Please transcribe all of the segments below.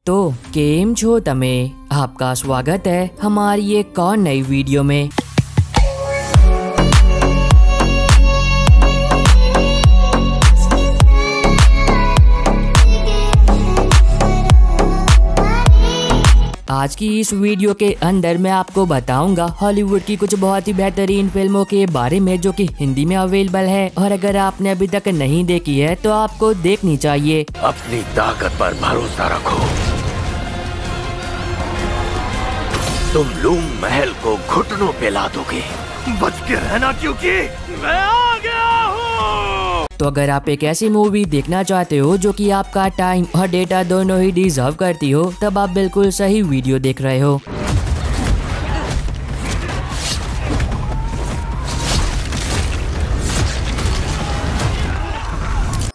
तो केम छो तमे आपका स्वागत है हमारी एक और नई वीडियो में। आज की इस वीडियो के अंदर मैं आपको बताऊंगा हॉलीवुड की कुछ बहुत ही बेहतरीन फिल्मों के बारे में जो कि हिंदी में अवेलेबल है, और अगर आपने अभी तक नहीं देखी है तो आपको देखनी चाहिए। अपनी ताकत पर भरोसा रखो। तुम लूम महल को घुटनों पे ला दोगे। बच के रहना क्योंकि मैं आ गया हूँ। तो अगर आप एक ऐसी मूवी देखना चाहते हो जो कि आपका टाइम और डेटा दोनों ही डिजर्व करती हो, तब आप बिल्कुल सही वीडियो देख रहे हो।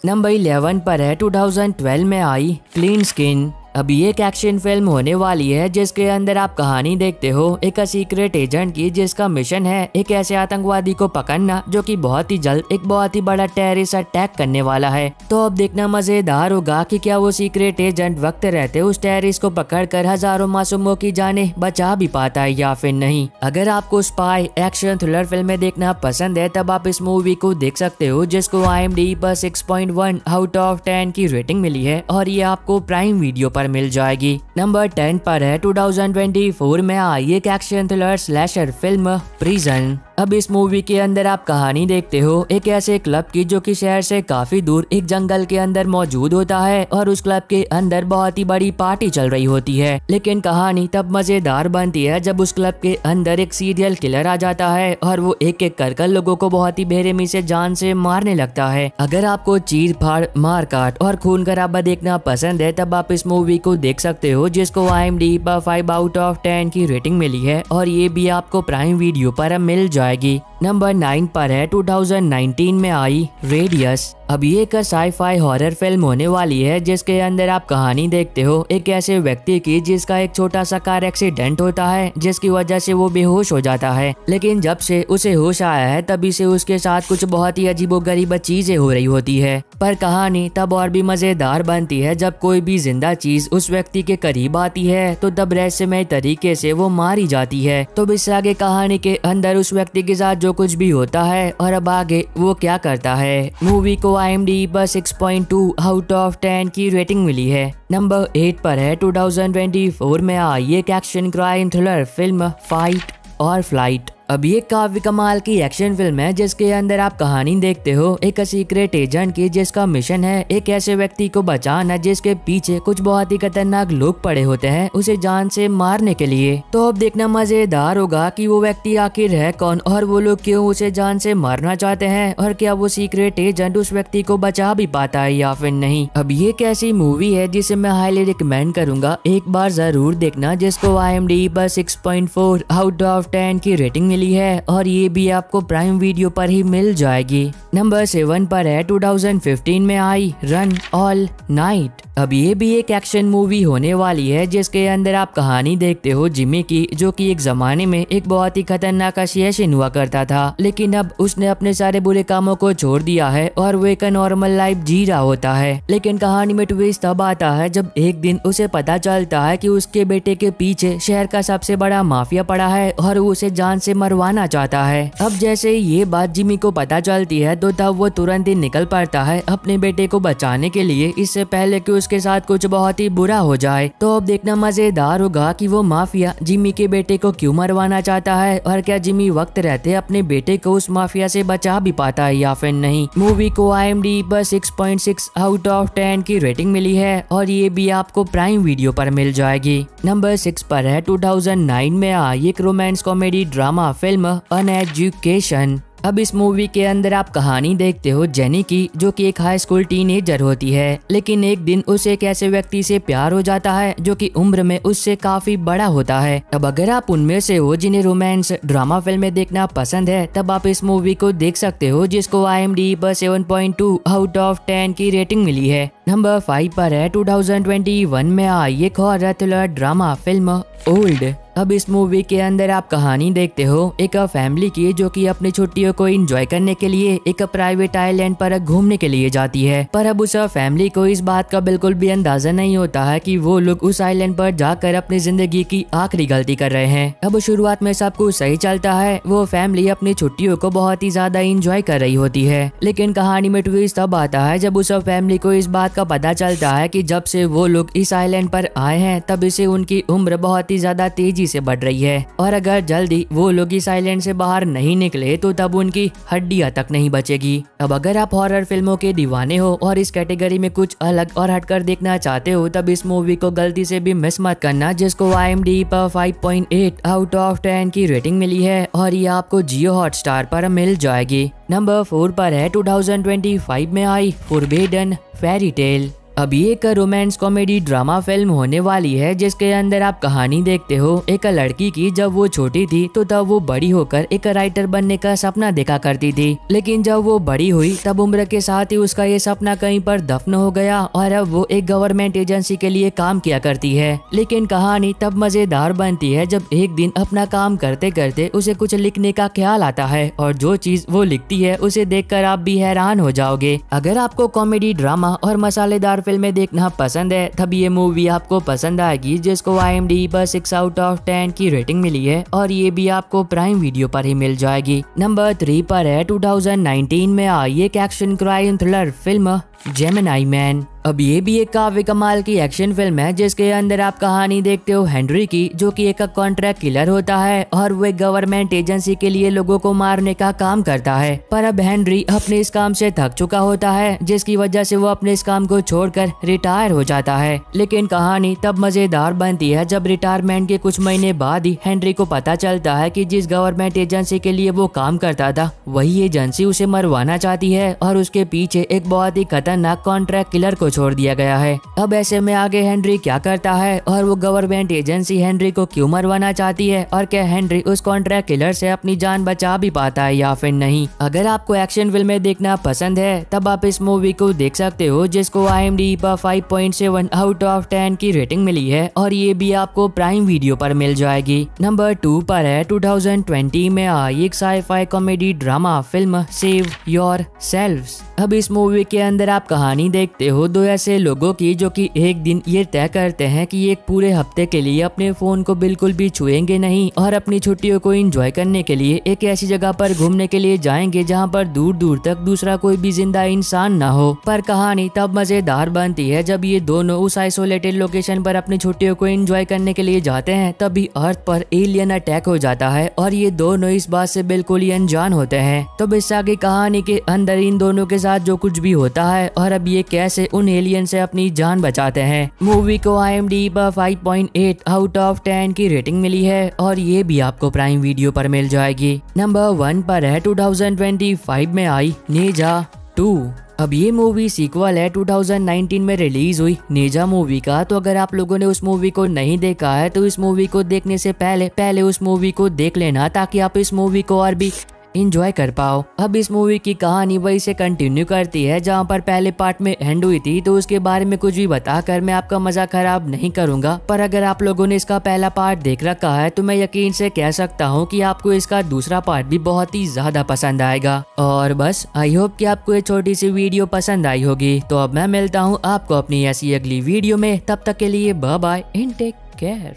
नंबर 11 पर है 2012 में आई क्लीन स्किन। अभी एक एक्शन फिल्म होने वाली है जिसके अंदर आप कहानी देखते हो एक सीक्रेट एजेंट की, जिसका मिशन है एक ऐसे आतंकवादी को पकड़ना जो कि बहुत ही जल्द एक बहुत ही बड़ा टेररिस्ट अटैक करने वाला है। तो अब देखना मजेदार होगा कि क्या वो सीक्रेट एजेंट वक्त रहते उस टेररिस्ट को पकड़कर हजारों मासूमों की जानें बचा भी पाता है या फिर नहीं। अगर आपको स्पाई एक्शन थ्रिलर फिल्में देखना पसंद है तब आप इस मूवी को देख सकते हो, जिसको IMDb पर 6.1 आउट ऑफ 10 की रेटिंग मिली है और ये आपको प्राइम वीडियो पर मिल जाएगी। नंबर 10 पर है 2024 में आई एक action thriller slasher film prison. अब इस मूवी के अंदर आप कहानी देखते हो एक ऐसे क्लब की जो कि शहर से काफी दूर एक जंगल के अंदर मौजूद होता है, और उस क्लब के अंदर बहुत ही बड़ी पार्टी चल रही होती है। लेकिन कहानी तब मजेदार बनती है जब उस क्लब के अंदर एक सीरियल किलर आ जाता है और वो एक एक कर लोगों को बहुत ही बेरहमी से जान से मारने लगता है। अगर आपको चीर फाड़ मारकाट और खून खराबा देखना पसंद है तब आप इस मूवी को देख सकते हो, जिसको IMDb पर 5 आउट ऑफ 10 की रेटिंग मिली है और ये भी आपको प्राइम वीडियो पर मिल जाएगी। नंबर 9 पर है 2019 में आई रेडियस। अब ये एक साई-फाई हॉरर फिल्म होने वाली है जिसके अंदर आप कहानी देखते हो एक ऐसे व्यक्ति की जिसका एक छोटा सा कार एक्सीडेंट होता है, जिसकी वजह से वो बेहोश हो जाता है। लेकिन जब से उसे होश आया है तभी से उसके साथ कुछ बहुत ही अजीबोगरीब चीजें हो रही होती है। पर कहानी तब और भी मजेदार बनती है जब कोई भी जिंदा चीज उस व्यक्ति के करीब आती है तो तब रहस्यमय तरीके से वो मारी जाती है। तो इससे आगे कहानी के अंदर उस व्यक्ति के साथ जो कुछ भी होता है और अब आगे वो क्या करता है। मूवी को IMDb पर 6.2 आउट ऑफ 10 की रेटिंग मिली है। नंबर 8 पर है 2024 में आई एक action crime thriller film fight और फ्लाइट। अब ये काफी कमाल की एक्शन फिल्म है जिसके अंदर आप कहानी देखते हो एक सीक्रेट एजेंट की, जिसका मिशन है एक ऐसे व्यक्ति को बचाना जिसके पीछे कुछ बहुत ही खतरनाक लोग पड़े होते हैं उसे जान से मारने के लिए। तो अब देखना मजेदार होगा कि वो व्यक्ति आखिर है कौन और वो लोग क्यों उसे जान से मारना चाहते हैं, और क्या वो सीक्रेट एजेंट उस व्यक्ति को बचा भी पाता है या फिर नहीं। अब ये एक ऐसी मूवी है जिसे मैं हाईली रिकमेंड करूंगा, एक बार जरूर देखना, जिसको IMDb पर 6.4 आउट ऑफ 10 की रेटिंग है और ये भी आपको प्राइम वीडियो पर ही मिल जाएगी। नंबर 7 पर है 2015 में आई रन ऑल नाइट। अब ये भी एक एक्शन मूवी होने वाली है जिसके अंदर आप कहानी देखते हो जिमी की, जो कि एक जमाने में एक बहुत ही खतरनाक असैसिन हुआ करता था, लेकिन अब उसने अपने सारे बुरे कामों को छोड़ दिया है और वो एक नॉर्मल लाइफ जी रहा होता है। लेकिन कहानी में ट्विस्ट तब आता है जब एक दिन उसे पता चलता है कि उसके बेटे के पीछे शहर का सबसे बड़ा माफिया पड़ा है और वो उसे जान से मरवाना चाहता है। अब जैसे ये बात जिमी को पता चलती है तो तब वो तुरंत ही निकल पड़ता है अपने बेटे को बचाने के लिए, इससे पहले कि उसके साथ कुछ बहुत ही बुरा हो जाए। तो अब देखना मजेदार होगा कि वो माफिया जिमी के बेटे को क्यों मरवाना चाहता है और क्या जिमी वक्त रहते अपने बेटे को उस माफिया से बचा भी पाता है या फिर नहीं। मूवी को IMDb पर 6.6 आउट ऑफ 10 की रेटिंग मिली है और ये भी आपको प्राइम वीडियो पर मिल जाएगी। नंबर 6 पर है 2009 में आई एक romance comedy drama film uneducation. अब इस मूवी के अंदर आप कहानी देखते हो जेनी की, जो कि एक हाई स्कूल टीनेजर होती है, लेकिन एक दिन उसे एक ऐसे व्यक्ति से प्यार हो जाता है जो कि उम्र में उससे काफी बड़ा होता है। अब अगर आप उनमें से हो जिन्हें रोमांस ड्रामा फिल्में देखना पसंद है तब आप इस मूवी को देख सकते हो, जिसको IMDb पर 7.2 आउट ऑफ 10 की रेटिंग मिली है। नंबर 5 पर है 2021 में आई एक horror thriller drama film old. अब इस मूवी के अंदर आप कहानी देखते हो एक फैमिली की जो कि अपनी छुट्टियों को एंजॉय करने के लिए एक प्राइवेट आइलैंड पर घूमने के लिए जाती है। पर अब उस फैमिली को इस बात का बिल्कुल भी अंदाजा नहीं होता है कि वो लोग उस आइलैंड पर जाकर अपनी जिंदगी की आखिरी गलती कर रहे हैं। अब शुरुआत में सब कुछ सही चलता है, वो फैमिली अपनी छुट्टियों को बहुत ही ज्यादा एंजॉय कर रही होती है। लेकिन कहानी में ट्विस्ट तब आता है जब उस फैमिली को इस बात का पता चलता है कि जब से वो लोग इस आइलैंड पर आए हैं तब से उनकी उम्र बहुत ही ज्यादा तेजी से बढ़ रही है और अगर जल्दी वो लोग इस आइलैंड से बाहर नहीं निकले तो तब उनकी हड्डियां तक नहीं बचेगी। अब अगर आप हॉरर फिल्मों के दीवाने हो और इस कैटेगरी में कुछ अलग और हटकर देखना चाहते हो तब इस मूवी को गलती से भी मिस मत करना, जिसको IMDb पर 5.8 आउट ऑफ 10 की रेटिंग मिली है और ये आपको जियो हॉटस्टार पर मिल जाएगी। नंबर 4 पर है 2025 में आई फॉरबिडन फेरी टेल। अब ये एक रोमांस कॉमेडी ड्रामा फिल्म होने वाली है जिसके अंदर आप कहानी देखते हो एक लड़की की। जब वो छोटी थी तो तब वो बड़ी होकर एक राइटर बनने का सपना देखा करती थी, लेकिन जब वो बड़ी हुई तब उम्र के साथ ही उसका ये सपना कहीं पर दफन हो गया और अब वो एक गवर्नमेंट एजेंसी के लिए काम किया करती है। लेकिन कहानी तब मजेदार बनती है जब एक दिन अपना काम करते करते उसे कुछ लिखने का ख्याल आता है और जो चीज वो लिखती है उसे देखकर आप भी हैरान हो जाओगे। अगर आपको कॉमेडी ड्रामा और मसालेदार फिल्में देखना पसंद है तब ये मूवी आपको पसंद आएगी, जिसको IMDb पर 6 आउट ऑफ 10 की रेटिंग मिली है और ये भी आपको प्राइम वीडियो पर ही मिल जाएगी। नंबर 3 पर है 2019 में आई एक action crime thriller film Gemini man. अब ये भी एक काफी कमाल की एक्शन फिल्म है जिसके अंदर आप कहानी देखते हो हेनरी की, जो कि एक कॉन्ट्रैक्ट किलर होता है और वो एक गवर्नमेंट एजेंसी के लिए लोगों को मारने का काम करता है। पर अब हेनरी अपने इस काम से थक चुका होता है जिसकी वजह से वो अपने इस काम को छोड़कर रिटायर हो जाता है। लेकिन कहानी तब मजेदार बनती है जब रिटायरमेंट के कुछ महीने बाद ही हेनरी को पता चलता है कि जिस गवर्नमेंट एजेंसी के लिए वो काम करता था वही एजेंसी उसे मरवाना चाहती है और उसके पीछे एक बहुत ही खतरनाक कॉन्ट्रैक्ट किलर को छोड़ दिया गया है। अब ऐसे में आगे हेनरी क्या करता है और वो गवर्नमेंट एजेंसी हेनरी को क्यों मरवाना चाहती है और क्या हेनरी उस कॉन्ट्रैक्ट किलर से अपनी जान बचा भी पाता है या फिर नहीं। अगर आपको एक्शन फिल्में देखना पसंद है तब आप इस मूवी को देख सकते हो, जिसको IMDb पर 5.7 आउट ऑफ 10 की रेटिंग मिली है और ये भी आपको प्राइम वीडियो पर मिल जाएगी। नंबर 2 पर है 2020 में आई एक sci-fi comedy drama film save your selves. अब इस मूवी के अंदर आप कहानी देखते हो दो ऐसे लोगों की जो कि एक दिन ये तय करते हैं कि एक पूरे हफ्ते के लिए अपने फोन को बिल्कुल भी छुएंगे नहीं और अपनी छुट्टियों को एंजॉय करने के लिए एक ऐसी जगह पर घूमने के लिए जाएंगे जहां पर दूर दूर तक दूसरा कोई भी जिंदा इंसान ना हो। पर कहानी तब मजेदार बनती है जब ये दोनों उस आइसोलेटेड लोकेशन पर अपनी छुट्टियों को एंजॉय करने के लिए जाते हैं, तभी अर्थ पर एलियन अटैक हो जाता है और ये दोनों इस बात से बिल्कुल ही अनजान होते हैं। तो इस आगे कहानी के अंदर इन दोनों के साथ जो कुछ भी होता है और अब ये कैसे उन एलियन से अपनी जान बचाते हैं। मूवी को IMDb पर 5.8 आउट ऑफ 10 की रेटिंग मिली है और ये भी आपको प्राइम वीडियो पर मिल जाएगी। नंबर 1 पर है 2025 में आई नेजा 2। अब ये मूवी सीक्वल है 2019 में रिलीज हुई नेजा मूवी का। तो अगर आप लोगों ने उस मूवी को नहीं देखा है तो इस मूवी को देखने से पहले उस मूवी को देख लेना ताकि आप इस मूवी को और भी इंजॉय कर पाओ। अब इस मूवी की कहानी वही से कंटिन्यू करती है जहां पर पहले पार्ट में एंड हुई थी, तो उसके बारे में कुछ भी बताकर मैं आपका मजा खराब नहीं करूंगा। पर अगर आप लोगों ने इसका पहला पार्ट देख रखा है तो मैं यकीन से कह सकता हूं कि आपको इसका दूसरा पार्ट भी बहुत ही ज्यादा पसंद आएगा। और बस आई होप कि आपको ये छोटी सी वीडियो पसंद आई होगी। तो अब मैं मिलता हूँ आपको अपनी ऐसी अगली वीडियो में, तब तक के लिए bye bye and take care.